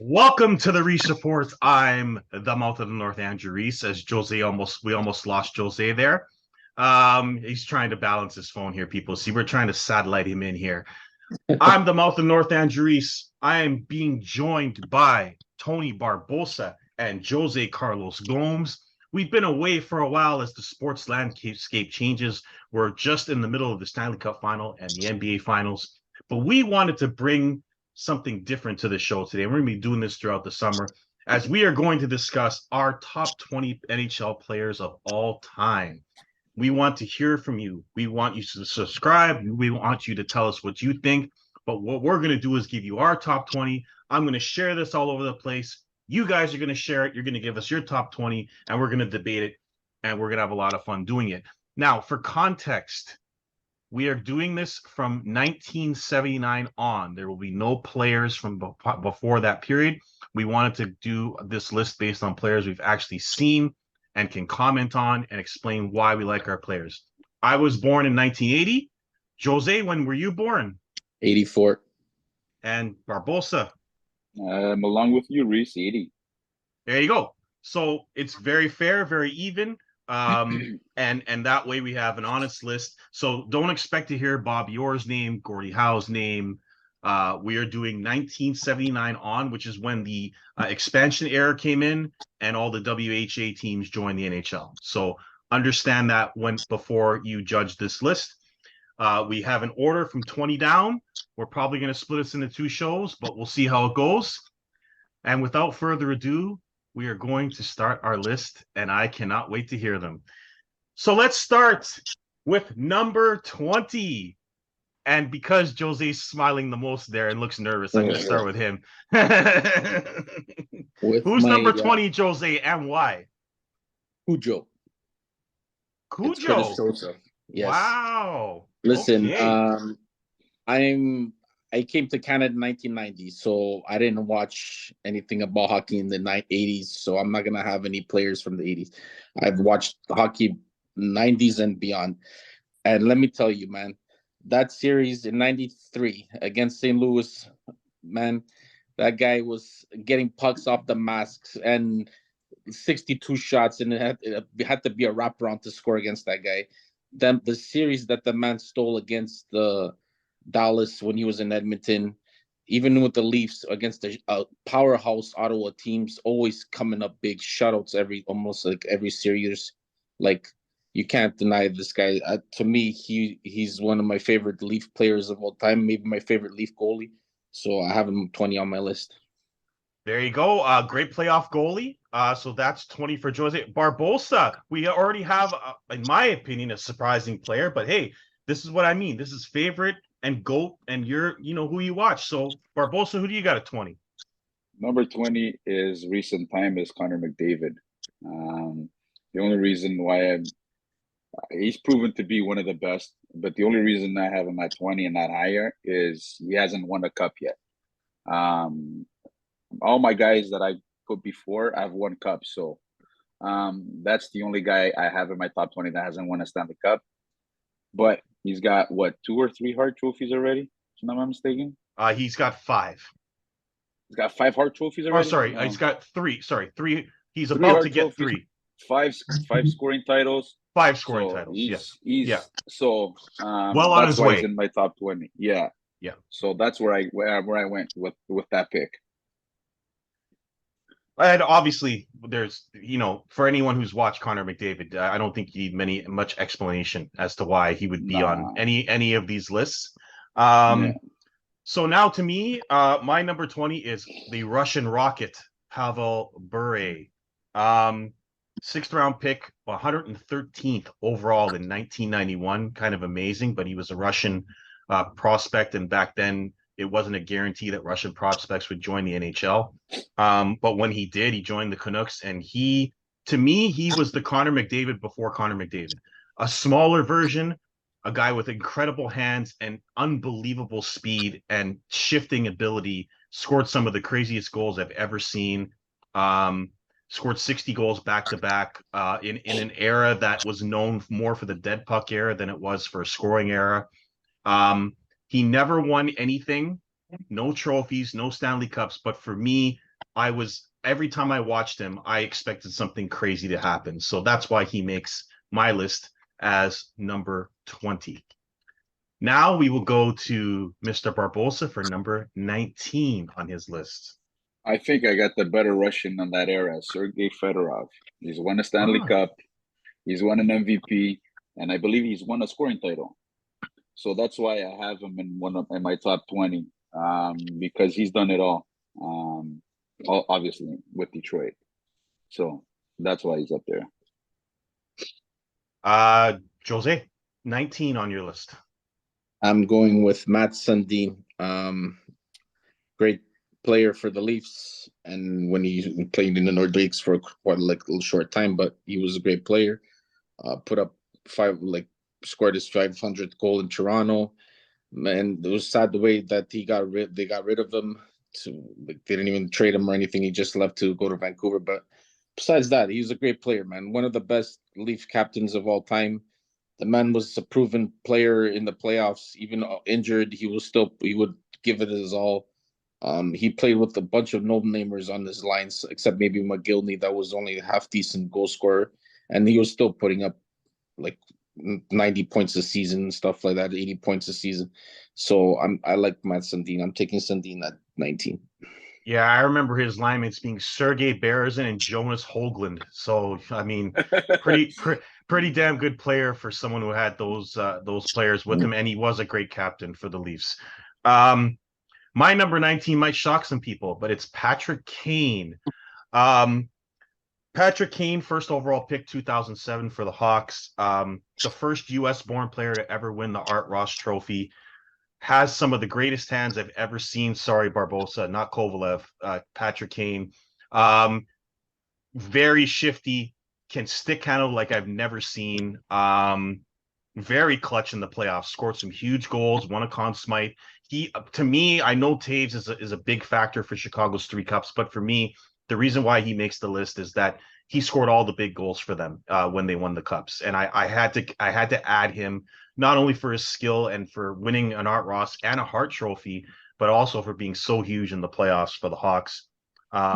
Welcome to the Reese Report. I'm the mouth of the North, Andrew Reese. As we almost lost Jose there. He's trying to balance his phone here, people. See, we're trying to satellite him in here. I'm the mouth of North, Andrew Reese. I am being joined by Tony Barbosa and Jose Carlos Gomes. We've been away for a while as the sports landscape changes. We're just in the middle of the Stanley Cup final and the NBA finals, but we wanted to bring something different to the show today. We're going to be doing this throughout the summer as we are going to discuss our top 20 NHL players of all time. We want to hear from you. We want you to subscribe. We want you to tell us what you think. But what we're going to do is give you our top 20. I'm going to share this all over the place. You guys are going to share it. You're going to give us your top 20, and we're going to debate it, and we're going to have a lot of fun doing it. Now, for context, we are doing this from 1979 on. There will be no players from before that period. We wanted to do this list based on players we've actually seen and can comment on and explain why we like our players. I was born in 1980. Jose, when were you born? 84. And Barbosa? Along with you, Reese, 80. There you go. So it's very fair, very even. And that way we have an honest list. So don't expect to hear Bob Orr's name, Gordie Howe's name. We are doing 1979 on, which is when the expansion era came in and all the WHA teams joined the NHL. So understand that before you judge this list. We have an order from 20 down. We're probably going to split us into two shows, but we'll see how it goes. And without further ado, we are going to start our list, and I cannot wait to hear them. So let's start with number 20. And because Jose's smiling the most there and looks nervous, I'm going to start with him. Who's number 20, Jose, and why? Cujo. Yes. Wow. Listen, okay. I came to Canada in 1990, so I didn't watch anything about hockey in the 80s, so I'm not going to have any players from the 80s. I've watched hockey 90s and beyond. And let me tell you, man, that series in 93 against St. Louis, man, that guy was getting pucks off the masks and 62 shots, and it had to be a wraparound to score against that guy. Then the series that the man stole against the Dallas when he was in Edmonton, even with the Leafs against the powerhouse Ottawa teams, always coming up big shutouts almost every series. Like, you can't deny this guy. To me, he's one of my favorite Leaf players of all time, maybe my favorite Leaf goalie. So I have him 20 on my list. There you go. Great playoff goalie. So that's 20 for Jose. Barbosa, we already have, in my opinion, a surprising player. But hey, this is what I mean. This is favorite and GOAT, and you know who you watch. So Barbosa, who do you got at 20? Number 20 is recent time is Connor McDavid. The only reason why he's proven to be one of the best, but the only reason I have him at 20 and not higher is he hasn't won a cup yet. All my guys that I put before, I've won cups. So that's the only guy I have in my top 20 that hasn't won a Stanley Cup. But he's got, 2 or 3 Hart trophies already? If I'm not mistaken. He's got 5. He's got 5 Hart trophies already? Oh, sorry. He's got 3. Sorry, 3. He's about to get trophies, 3. 5 scoring titles. 5 scoring titles, yes. So well on his way. He's in my top 20. Yeah. So that's where I went with that pick. And obviously, there's, for anyone who's watched Connor McDavid, I don't think you need much explanation as to why he would be on any of these lists. So now, to me, my number 20 is the Russian Rocket, Pavel Bure. 6th round pick, 113th overall in 1991. Kind of amazing, but he was a Russian prospect, and back then it wasn't a guarantee that Russian prospects would join the NHL. But when he did, he joined the Canucks, and to me, he was the Connor McDavid before Connor McDavid. A smaller version, a guy with incredible hands and unbelievable speed and shifting ability, scored some of the craziest goals I've ever seen. Scored 60 goals back-to-back in an era that was known more for the dead puck era than it was for a scoring era. He never won anything, no trophies, no Stanley Cups. But for me, every time I watched him, I expected something crazy to happen. So that's why he makes my list as number 20. Now we will go to Mr. Barbosa for number 19 on his list. I think I got the better Russian on that era, Sergei Fedorov. He's won a Stanley Cup, he's won an MVP, and I believe he's won a scoring title. So that's why I have him in my top 20, because he's done it all. Obviously with Detroit. So that's why he's up there. Jose, 19 on your list. I'm going with Matt Sundin. Great player for the Leafs, and when he played in the Nordiques for quite a short time, but he was a great player. Put up scored his 500th goal in Toronto, and it was sad the way that they got rid of him. They didn't even trade him or anything. He just left to go to Vancouver. But besides that, he was a great player, man. One of the best Leaf captains of all time. The man was a proven player in the playoffs. Even injured, he would give it his all. He played with a bunch of no-namers on his lines, except maybe McGillney, that was only a half-decent goal scorer, and he was still putting up like 90 points a season and stuff like that, 80 points a season. So I like Matt Sundin. I'm taking Sundin at 19. Yeah, I remember his line-mates being Sergei Berezin and Jonas Hoagland. So I mean, pretty damn good player for someone who had those players with him, and he was a great captain for the Leafs. My number 19 might shock some people, but it's Patrick Kane. Patrick Kane, first overall pick, 2007 for the Hawks. The first U.S.-born player to ever win the Art Ross Trophy. Has some of the greatest hands I've ever seen. Sorry, Barbosa, not Kovalev. Patrick Kane. Very shifty, can stick handle like I've never seen. Very clutch in the playoffs. Scored some huge goals. Won a Conn Smythe. To me, I know Taves is a big factor for Chicago's 3 Cups, but for me, the reason why he makes the list is that he scored all the big goals for them when they won the Cups, and I had to add him not only for his skill and for winning an Art Ross and a Hart Trophy, but also for being so huge in the playoffs for the Hawks.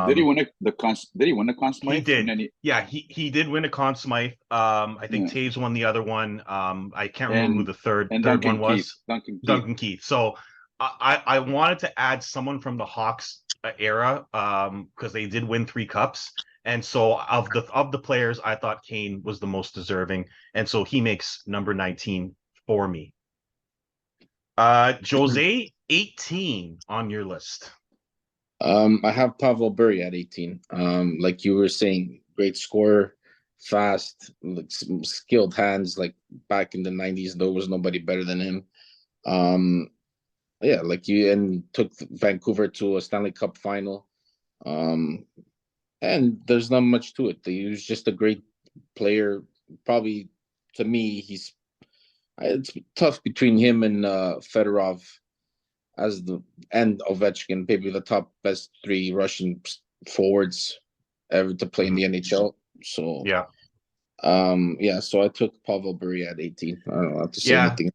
Did he win the Conn Smythe? He did. Yeah, he did win a Conn Smythe. I think Taves won the other one. I can't remember who the third one was. Duncan Keith. So I wanted to add someone from the Hawks era because they did win 3 Cups. And so of the players, I thought Kane was the most deserving. And so he makes number 19 for me. Jose, 18 on your list. I have Pavel Bure at 18. Like you were saying, great scorer, fast, like skilled hands. Like back in the 90s, there was nobody better than him. Yeah, and took Vancouver to a Stanley Cup final. And there's not much to it. He was just a great player. Probably to me, it's tough between him and Fedorov and Ovechkin, maybe the top best 3 Russian forwards ever to play in the NHL. So yeah. So I took Pavel Bure at 18. I don't have to say anything.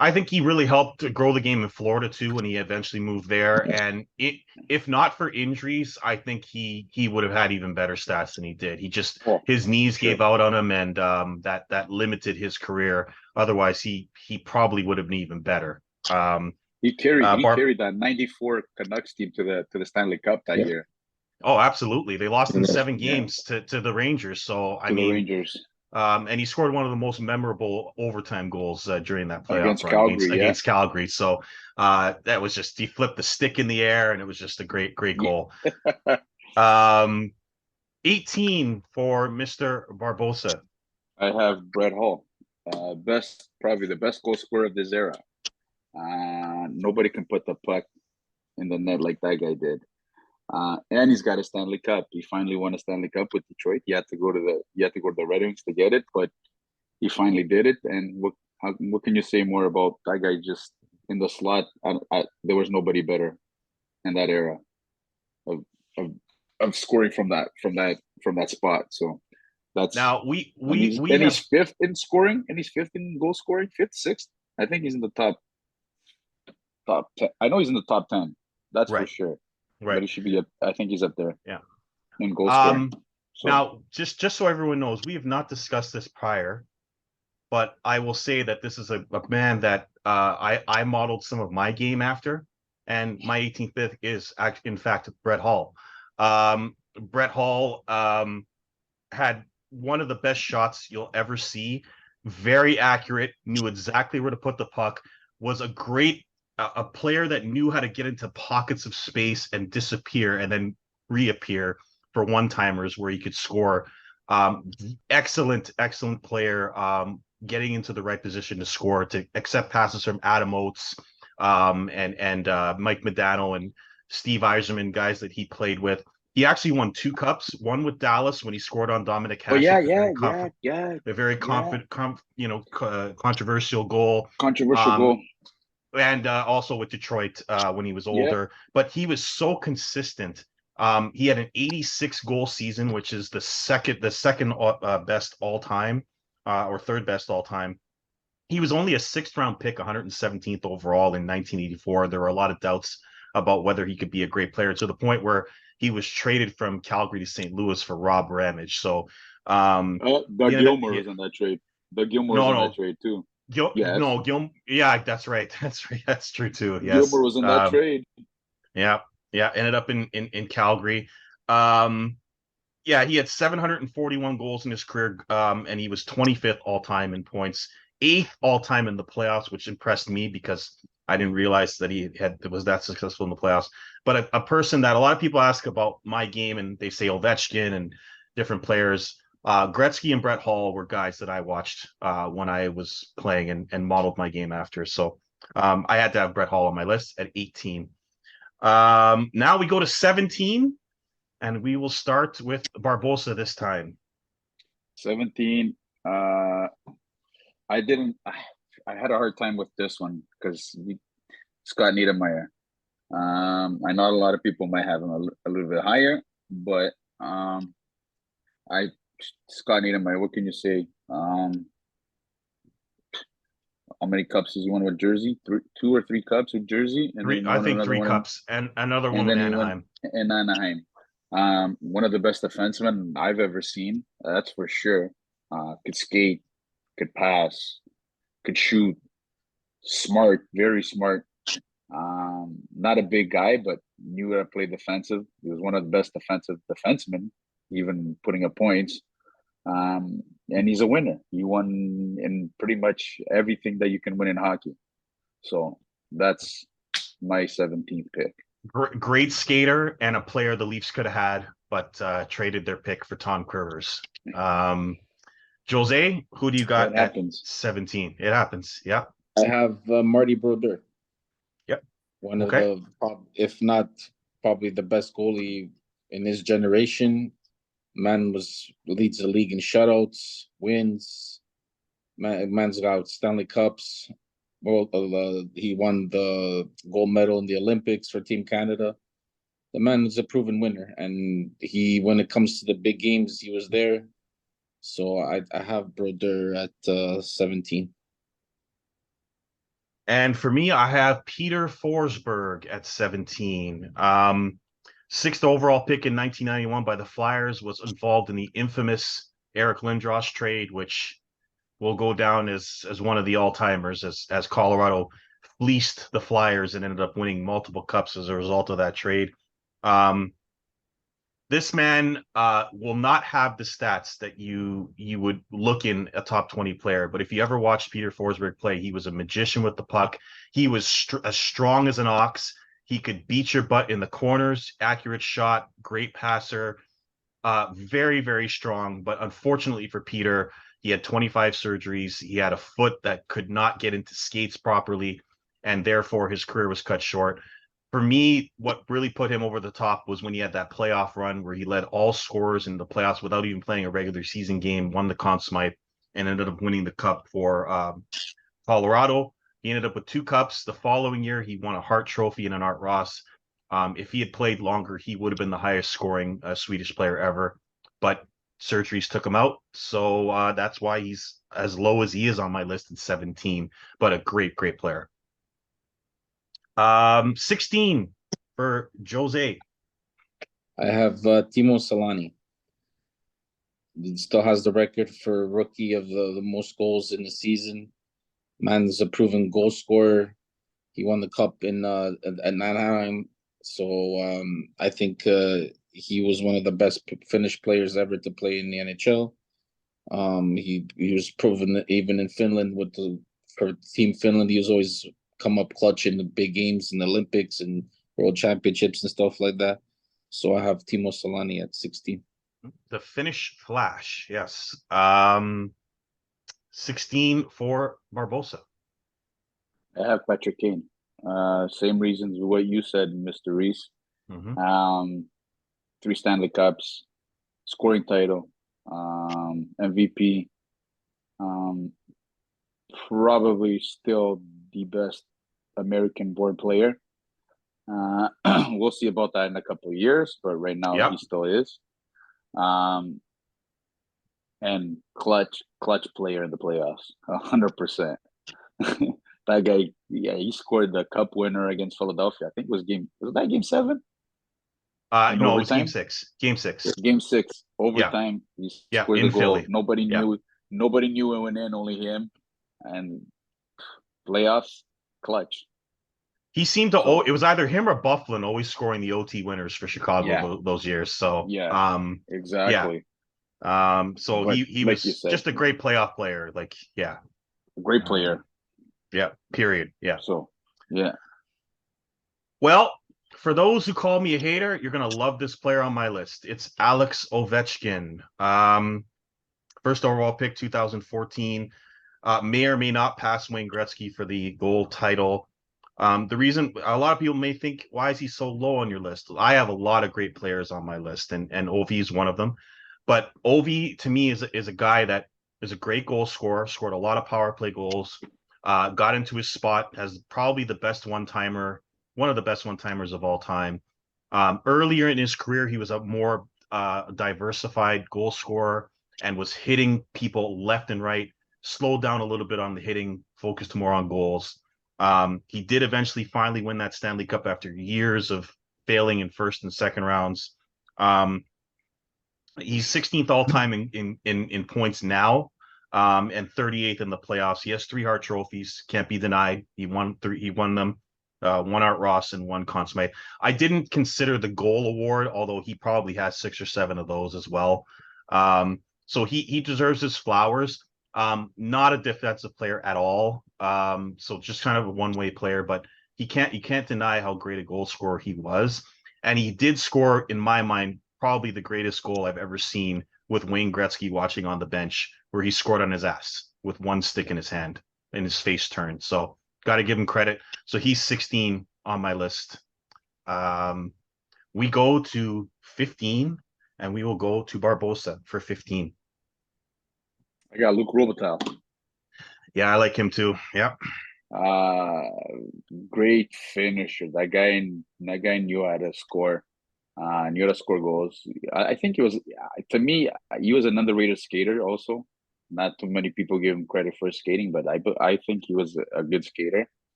I think he really helped to grow the game in Florida too when he eventually moved there. And if not for injuries, I think he would have had even better stats than he did. His knees gave out on him, and that limited his career. Otherwise, he probably would have been even better. He carried that 94 Canucks team to the Stanley Cup that year. Oh, absolutely. They lost in 7 games to the Rangers. So the Rangers. And he scored one of the most memorable overtime goals during that playoff against run Calgary, against Calgary. So that was just, he flipped the stick in the air, and it was just a great goal. 18 for Mr. Barbosa. I have Brett Hull, probably the best goal scorer of this era. Nobody can put the puck in the net like that guy did. And he's got a Stanley Cup. He finally won a Stanley Cup with Detroit. He had to go to the Red Wings to get it, but he finally did it. And what can you say more about that guy? Just in the slot, there was nobody better in that era of scoring from that spot. So that's now he's 5th in scoring, and he's 5th in goal scoring, 5th, 6th. I think he's in the top 10. I know he's in the top 10. That's right. For sure. Right. but he should be up. I think he's up there. Yeah. In goal scoring. So, Now, just so everyone knows, we have not discussed this prior, but I will say that this is a man that I modeled some of my game after, and my 18th pick is in fact Brett Hull. Brett Hull had one of the best shots you'll ever see. Very accurate, knew exactly where to put the puck. Was a great a player that knew how to get into pockets of space and disappear and then reappear for one-timers where he could score. Excellent player. Getting into the right position to score, to accept passes from Adam Oates, and Mike Modano and Steve Yzerman, guys that he played with. He actually won 2 cups, one with Dallas when he scored on Dominic Chianese. A very confident, controversial goal. Controversial goal. And also with Detroit when he was older. But he was so consistent. He had an 86 goal season, which is the second best all time, or third best all time. He was only a 6th round pick, 117th overall in 1984. There were a lot of doubts about whether he could be a great player, to the point where he was traded from Calgary to St. Louis for Rob Ramage. So, Doug Gilmour was on that trade. Doug Gilmour was on that trade too. Yeah, that's right. That's true too. Yes, Gilmour was in that trade. Yeah, ended up in Calgary. He had 741 goals in his career, and he was 25th all time in points, 8th all time in the playoffs, which impressed me because I didn't realize that he was that successful in the playoffs. But a person that a lot of people ask about my game, and they say Ovechkin and different players. Gretzky and Brett Hull were guys that I watched when I was playing and modeled my game after. So I had to have Brett Hull on my list at 18. Now we go to 17, and we will start with Barbosa this time. 17. I had a hard time with this one because Scott Niedermayer. I know a lot of people might have him a little bit higher, but Scott Niedermayer, what can you say? How many cups has he won with Jersey? 2 or 3 cups with Jersey, and I think 3 cups, and another one in Anaheim. In Anaheim, one of the best defensemen I've ever seen. That's for sure. Could skate, could pass, could shoot. Smart, very smart. Not a big guy, but knew how to play defensive. He was one of the best defensive defensemen, even putting up points. And he's a winner. He won in pretty much everything that you can win in hockey. So that's my 17th pick. Great skater and a player the Leafs could have had, but traded their pick for Tom Kurvers. Jose, who do you got at 17? It happens. Yeah. I have Marty Brodeur. Yep. One of the, if not probably the best goalie in his generation. Man leads the league in shutouts, wins. Man's got Stanley Cups. Well, he won the gold medal in the Olympics for Team Canada. The man is a proven winner, and when it comes to the big games, he was there. So I have Brodeur at 17. And for me, I have Peter Forsberg at 17. 6th overall pick in 1991 by the Flyers, was involved in the infamous Eric Lindros trade, which will go down as one of the all-timers, as Colorado fleeced the Flyers and ended up winning multiple cups as a result of that trade. This man will not have the stats that you would look in a top 20 player. But if you ever watched Peter Forsberg play, he was a magician with the puck. He was as strong as an ox. He could beat your butt in the corners, accurate shot, great passer, very, very strong. But unfortunately for Peter, he had 25 surgeries. He had a foot that could not get into skates properly, and therefore his career was cut short. For me, what really put him over the top was when he had that playoff run where he led all scorers in the playoffs without even playing a regular season game, won the Conn Smythe, and ended up winning the cup for Colorado. He ended up with 2 cups. The following year, he won a Hart Trophy and an Art Ross. If he had played longer, he would have been the highest scoring Swedish player ever. But surgeries took him out. So that's why he's as low as he is on my list at 17, but a great, great player. 16 for Jose. I have Timo Solani. He still has the record for rookie of the most goals in the season. Man's a proven goal scorer. He won the cup in at Anaheim. So I think he was one of the best Finnish players ever to play in the NHL. He was proven that even in Finland for Team Finland, he was always come up clutch in the big games in the Olympics and World Championships and stuff like that. So I have Timo Solani at 16. The Finnish Flash, yes. 16 for Barbosa. I have Patrick Kane. Same reasons what you said, Mr. Reese. Mm-hmm. 3 Stanley Cups, scoring title, MVP. Probably still the best American-born player. We'll see about that in a couple of years, but right now he still is. And clutch player in the playoffs, 100%. That guy, yeah, he scored the cup winner against Philadelphia. I think was that game 7? No, it was game 6. Game 6. Game 6 overtime. Yeah. He scored the goal. Philly. Nobody knew it went in. Only him. And playoffs, clutch. He seemed to. It was either him or Bufflin always scoring the OT winners for Chicago those years. So exactly. So but he like was just a great playoff player. Like great player. Period. Yeah. So yeah. Well, for those who call me a hater, you're gonna love this player on my list. It's Alex Ovechkin. First overall pick, 2014. May or may not pass Wayne Gretzky for the goal title. The reason a lot of people may think, why is he so low on your list? I have a lot of great players on my list, and Ovi is one of them. But Ovi, to me, is a guy that is a great goal scorer, scored a lot of power play goals, got into his spot, has probably the best one-timer, one of the best one-timers of all time. Earlier in his career, he was a more diversified goal scorer and was hitting people left and right, slowed down a little bit on the hitting, focused more on goals. He did eventually finally win that Stanley Cup after years of failing in first and second rounds. He's 16th all time in points now, and 38th in the playoffs. He has 3 Hart trophies, can't be denied. He won them, 1 Art Ross and 1 Conn Smythe. I didn't consider the goal award, although he probably has 6 or 7 of those as well. So he deserves his flowers. Not a defensive player at all. So just kind of a one-way player, but you can't deny how great a goal scorer he was. And he did score, in my mind, probably the greatest goal I've ever seen with Wayne Gretzky watching on the bench, where he scored on his ass with 1 stick in his hand and his face turned. So got to give him credit. So he's 16 on my list. We go to 15, and we will go to Barbosa for 15. I got Luke Robitaille. Yeah, I like him too. Yep. Great finisher. That guy knew how to score. Knew how to score goals. I think he was, to me, he was an underrated skater also. Not too many people give him credit for skating, but I think he was a good skater.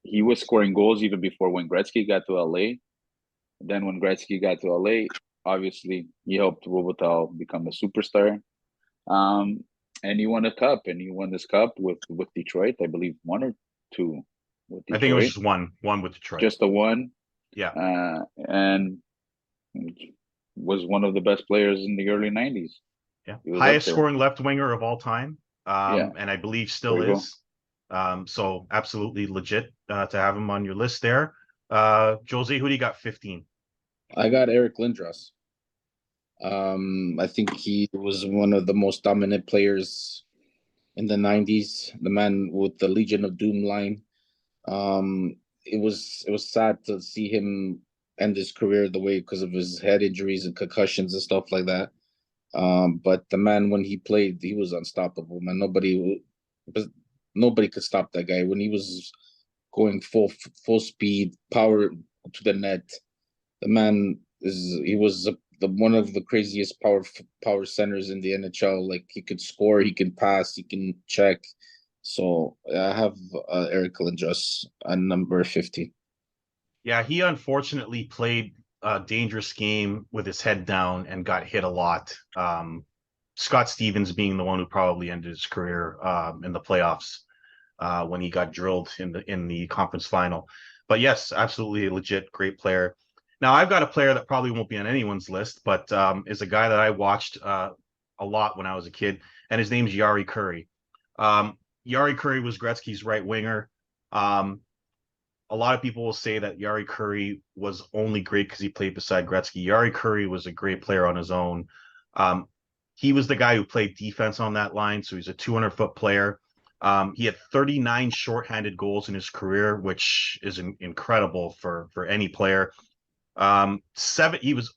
He was scoring goals even before when Gretzky got to LA. Then when Gretzky got to LA, obviously he helped Robitaille become a superstar. And he won a cup, and he won this cup with Detroit, I believe 1 or 2 with Detroit. I think it was just one with Detroit. Just the 1. Yeah. And was one of the best players in the early 90s. Yeah. Highest scoring left winger of all time. And I believe still is. So absolutely legit to have him on your list there. Jose, who do you got 15? I got Eric Lindros. I think he was one of the most dominant players in the 90s, the man with the Legion of Doom line. It was sad to see him end his career the way because of his head injuries and concussions and stuff like that. But the man, when he played, he was unstoppable, man. Nobody could stop that guy when he was going full speed, power to the net. The man he was one of the craziest power centers in the NHL. Like, he could score, he can pass, he can check. So I have Eric Lindros at number 15. Yeah, he unfortunately played a dangerous game with his head down and got hit a lot. Scott Stevens being the one who probably ended his career in the playoffs when he got drilled in the conference final. But yes, absolutely a legit great player. Now I've got a player that probably won't be on anyone's list, but is a guy that I watched a lot when I was a kid, and his name's Yari Curry. Yari Curry was Gretzky's right winger. Um, a lot of people will say that Yari Curry was only great because he played beside Gretzky. Yari Curry was a great player on his own. Um, he was the guy who played defense on that line, so he's a 200-foot player. He had 39 shorthanded goals in his career, which is incredible for any player. He was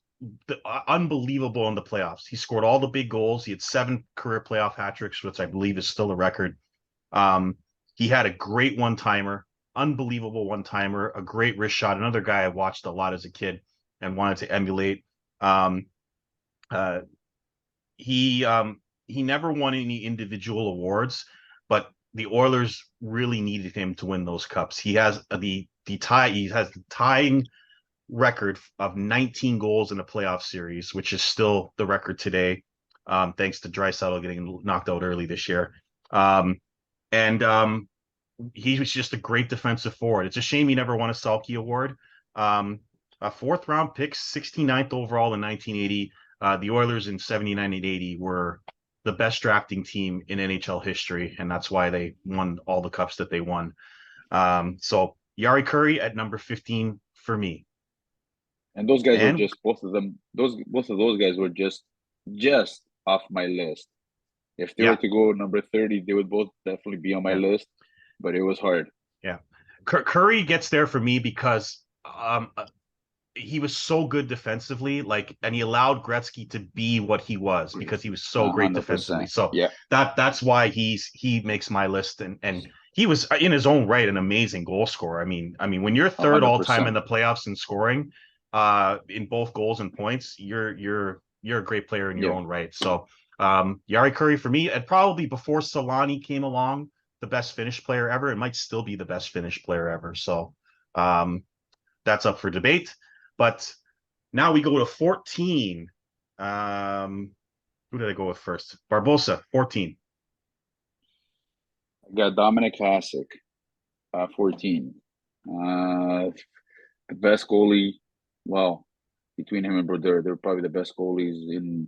unbelievable in the playoffs. He scored all the big goals. He had 7 career playoff hat tricks, which I believe is still a record. Um, he had a great one timer, unbelievable one timer, a great wrist shot. Another guy I watched a lot as a kid and wanted to emulate. Um, uh, he never won any individual awards, but the Oilers really needed him to win those cups. He has the tying record of 19 goals in a playoff series, which is still the record today, thanks to Draisaitl getting knocked out early this year. And he was just a great defensive forward. It's a shame he never won a Selke Award. A 4th-round pick, 69th overall in 1980. The Oilers in 79 and 80 were the best drafting team in NHL history, and that's why they won all the cups that they won. So Yari Curry at number 15 for me. And those guys were And just both of them. Both of those guys were just off my list. If they yeah, were to go number 30, they would both definitely be on my yeah, list. But it was hard. yeah. Curry gets there for me because he was so good defensively, and he allowed Gretzky to be what he was because he was so great defensively. 100%. So Yeah. that's why he makes my list, and he was in his own right an amazing goal scorer. I mean, when you're third all time in 100%. the playoffs in scoring, in both goals and points, you're a great player in your Yeah. own right. So Yari Curry for me, and probably before Solani came along, the best Finnish player ever. It might still be the best Finnish player ever. So that's up for debate. But now we go to 14. Who did I go with first? Barbosa, 14. I got Dominic Classic, 14. The best goalie. Well, between him and Brodeur, they're probably the best goalies in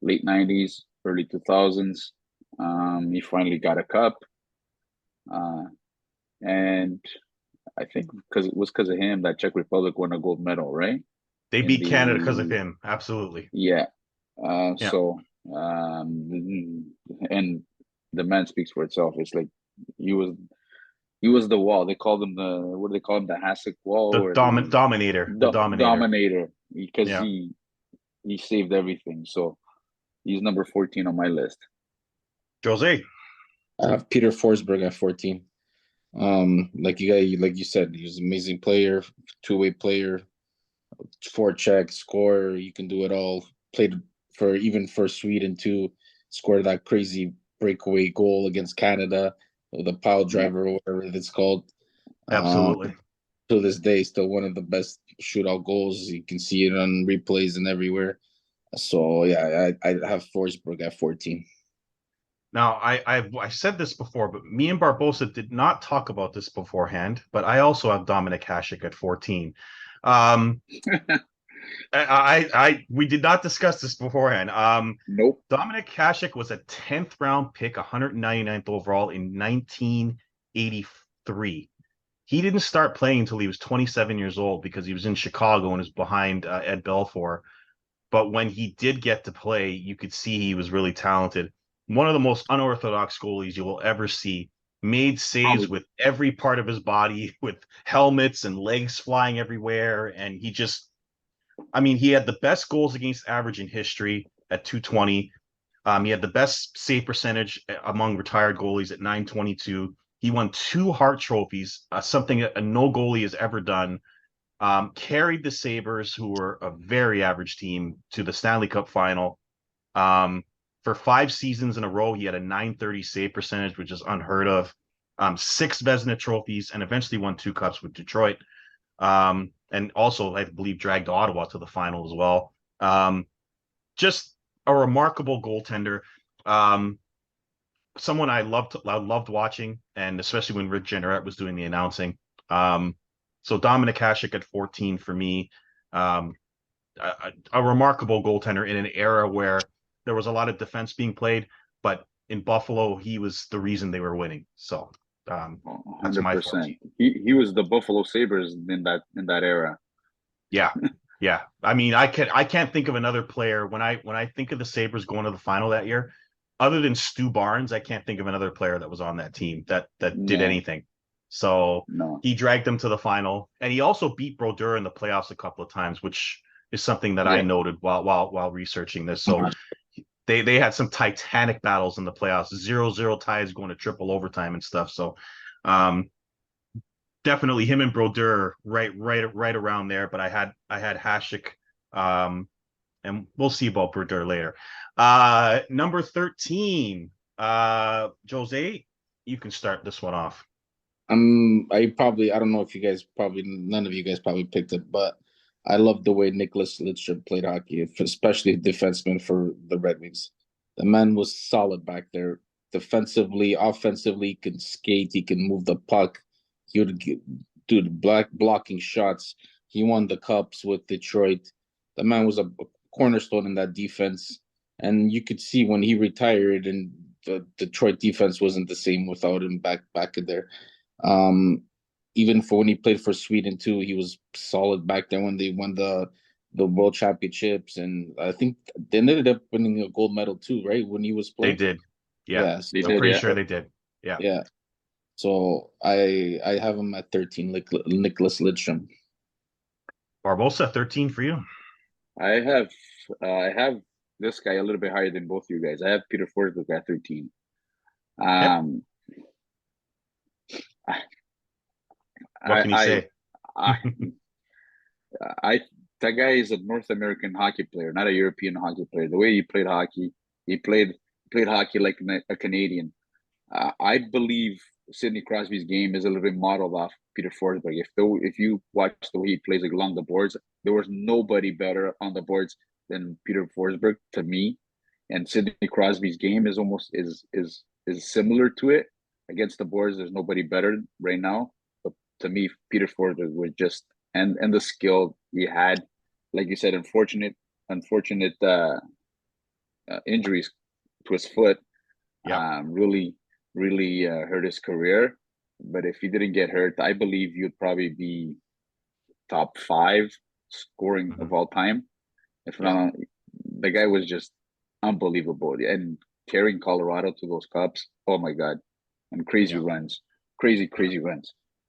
late 90s, early 2000s. He finally got a cup. And I think because of him that Czech Republic won a gold medal, right? They In beat Canada because of the him. Absolutely. Yeah. Yeah. So and the man speaks for itself. It's like he was the wall. They called him the what do they call him? The Hasek wall The or the dominator. The dominator. dominator because Yeah. he saved everything. So he's number 14 on my list. Jose. I have Peter Forsberg at 14. Like you said, he was an amazing player, two-way player, forecheck, scorer. You can do it all. Played for Sweden too. Scored that crazy breakaway goal against Canada, the pile Yeah. driver or whatever it's called. Absolutely. To this day, still one of the best shootout goals. You can see it on replays and everywhere. So yeah, I have Forsberg at 14. Now, I said this before, but me and Barbosa did not talk about this beforehand. But I also have Dominic Hasek at 14. Um, we did not discuss this beforehand. Nope. Dominic Hasek was a 10th round pick, 199th overall in 1983. He didn't start playing until he was 27 years old because he was in Chicago and was behind Ed Belfour. But when he did get to play, you could see he was really talented. One of the most unorthodox goalies you will ever see. Made saves with every part of his body, with helmets and legs flying everywhere. And he had the best goals against average in history at 220. He had the best save percentage among retired goalies at 922. He won 2 Hart trophies, something that no goalie has ever done. Carried the Sabres, who were a very average team, to the Stanley Cup final. For 5 seasons in a row, he had a 930 save percentage, which is unheard of. 6 Vezina trophies, and eventually won 2 cups with Detroit. And also I believe dragged Ottawa to the final as well. Just a remarkable goaltender. Someone I loved watching, and especially when Rick Jenneret was doing the announcing. So Dominic Hasek at 14 for me. A remarkable goaltender in an era where there was a lot of defense being played, but in Buffalo, he was the reason they were winning. So that's my 14. He was the Buffalo Sabres in that era. Yeah. Yeah. I mean, I can't think of another player when I think of the Sabres going to the final that year, other than Stu Barnes, I can't think of another player that was on that team that did anything. So he dragged them to the final, and he also beat Brodeur in the playoffs a couple of times, which is something that I noted while researching this. So they had some titanic battles in the playoffs, 0-0 ties going to triple overtime and stuff. So definitely him and Brodeur right around there. But I had Hasek, and we'll see about Brodeur later. Number 13, Jose, you can start this one off. I don't know if you guys none of you guys probably picked it, but I love the way Nicholas Lidstrom played hockey, especially defenseman for the Red Wings. The man was solid back there. Defensively, offensively, he can skate, he can move the puck. He would do the blocking shots. He won the cups with Detroit. The man was a cornerstone in that defense. And you could see when he retired, and the Detroit defense wasn't the same without him back there. Even for when he played for Sweden too, he was solid back there when they won the World Championships, and I think they ended up winning a gold medal too, right? When he was playing, they did. Yeah, I'm pretty sure they did. Yeah, yeah. So I have him at 13, Nicholas Lidstrom. Barbosa 13 for you. I have this guy a little bit higher than both you guys. I have Peter Forsberg at 13. What can you say? That guy is a North American hockey player, not a European hockey player. The way he played hockey, he played hockey like a Canadian. I believe Sidney Crosby's game is a little bit modeled off Peter Forsberg. If you watch the way he plays along the boards, there was nobody better on the boards than Peter Forsberg to me. And Sidney Crosby's game is almost is similar to it. Against the boards, there's nobody better right now. But to me, Peter Forsberg was just and the skill he had, like you said, unfortunate injuries to his foot. Really hurt his career. But if he didn't get hurt, I believe you'd probably be top 5 scoring of all time. If not, the guy was just unbelievable, and carrying Colorado to those cups. Oh my God, and crazy runs.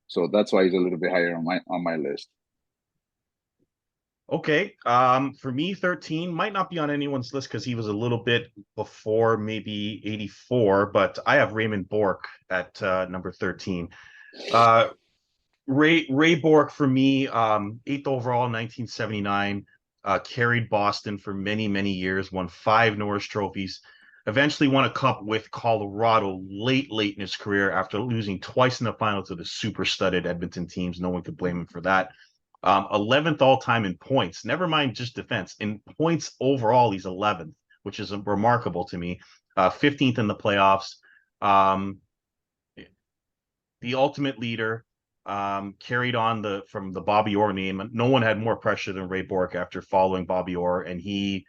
So that's why he's a little bit higher on my list. Okay. For me, 13 might not be on anyone's list because he was a little bit before maybe 84, but I have Raymond Bork at number 13. Ray Bork for me, 8th overall, 1979, carried Boston for many, many years, won 5 Norris trophies, eventually won a cup with Colorado late in his career after losing twice in the final to the super studded Edmonton teams. No one could blame him for that. 11th all-time in points. Never mind just defense. In points overall, he's 11th, which is remarkable to me. 15th in the playoffs. The ultimate leader. Carried on from the Bobby Orr name. No one had more pressure than Ray Bork after following Bobby Orr, and he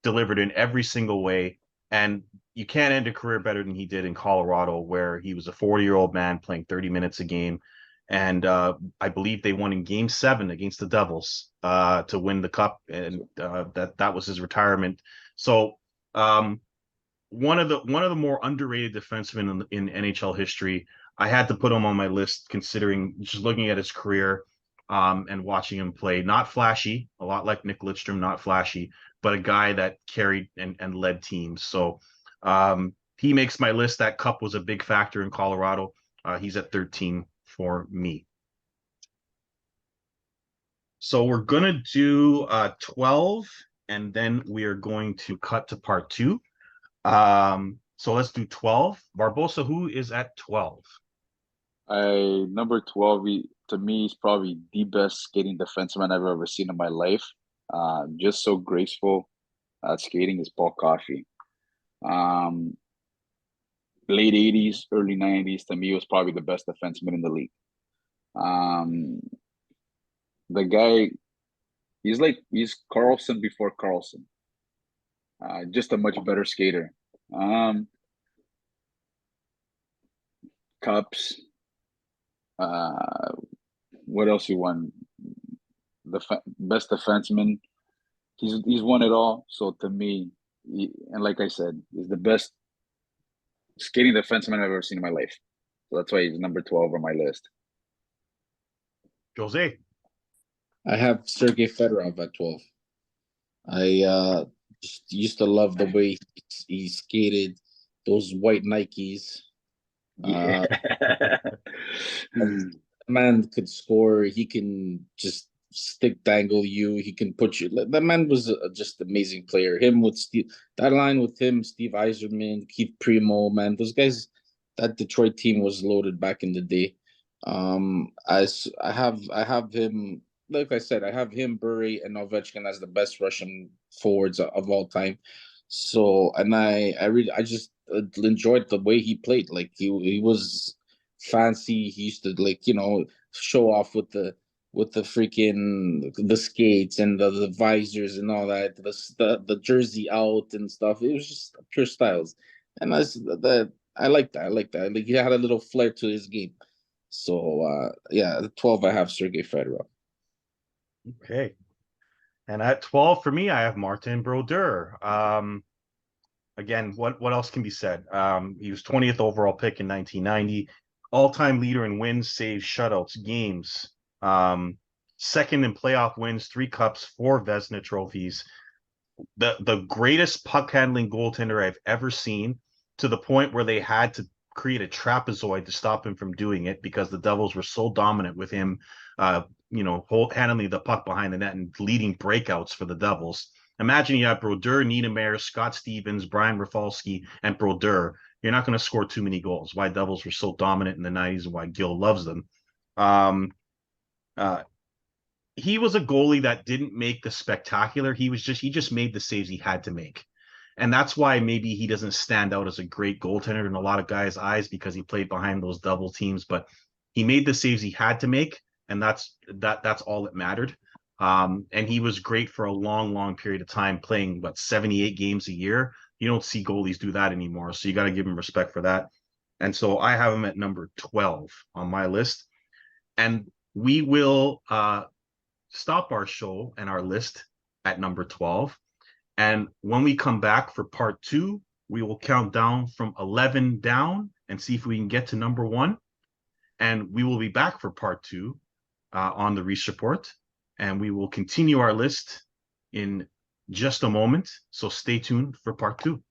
delivered in every single way. And you can't end a career better than he did in Colorado, where he was a 40-year-old man playing 30 minutes a game. And I believe they won in Game 7 against the Devils to win the cup, and that was his retirement. So one of the more underrated defensemen in NHL history. I had to put him on my list, considering just looking at his career and watching him play. Not flashy, a lot like Nick Lidstrom, not flashy, but a guy that carried and led teams. So he makes my list. That cup was a big factor in Colorado. He's at 13 for me. So we're going to do 12, and then we are going to cut to part 2. So let's do 12. Barbosa, who is at 12? Number 12, to me, he's probably the best skating defenseman I've ever seen in my life. Just so graceful at skating is Paul Coffey. Um, Late 80s, early 90s, to me, was probably the best defenseman in the league. Um, the guy, he's Carlson before Carlson. Just a much better skater. Cups. Uh, what else he won? The best defenseman. He's won it all. So to me, and like I said, he's the best skating defenseman I've ever seen in my life. So that's why he's number 12 on my list. Jose. I have Sergei Fedorov at 12. I just used to love the way he skated, those white Nikes. Yeah. Man could score. He can just stick dangle you. He can put you. That man was just amazing player. Him with Steve, that line with him, Steve Yzerman, Keith Primo, man, those guys. That Detroit team was loaded back in the day. I have him. Like I said, I have him, Bure, and Ovechkin as the best Russian forwards of all time. So, and I just enjoyed the way he played. Like he was fancy. He used to show off with the freaking the skates and the visors and all that, the jersey out and stuff. It was just pure styles, and I like that. I like that. Like he had a little flair to his game. So yeah, the 12 I have Sergei Fedorov. Okay. And at 12 for me, I have Martin Brodeur. Again, what else can be said? He was 20th overall pick in 1990, all-time leader in wins, saves, shutouts, games. Second in playoff wins, 3 cups, 4 Vezina trophies. The greatest puck handling goaltender I've ever seen, to the point where they had to create a trapezoid to stop him from doing it because the Devils were so dominant with him, handling the puck behind the net and leading breakouts for the Devils. Imagine you have Brodeur, Niedermayer, Scott Stevens, Brian Rafalski, and Brodeur. You're not going to score too many goals. Why Devils were so dominant in the 90s and why Gil loves them. He was a goalie that didn't make the spectacular. He just made the saves he had to make. And that's why maybe he doesn't stand out as a great goaltender in a lot of guys' eyes, because he played behind those double teams, but he made the saves he had to make, and that's all that mattered. And he was great for a long, long period of time, playing 78 games a year. You don't see goalies do that anymore, so you got to give him respect for that. And so I have him at number 12 on my list. And we will stop our show and our list at number 12. And when we come back for part 2, we will count down from 11 down and see if we can get to number 1. And we will be back for part 2 on the Reese Report. And we will continue our list in just a moment. So stay tuned for part 2.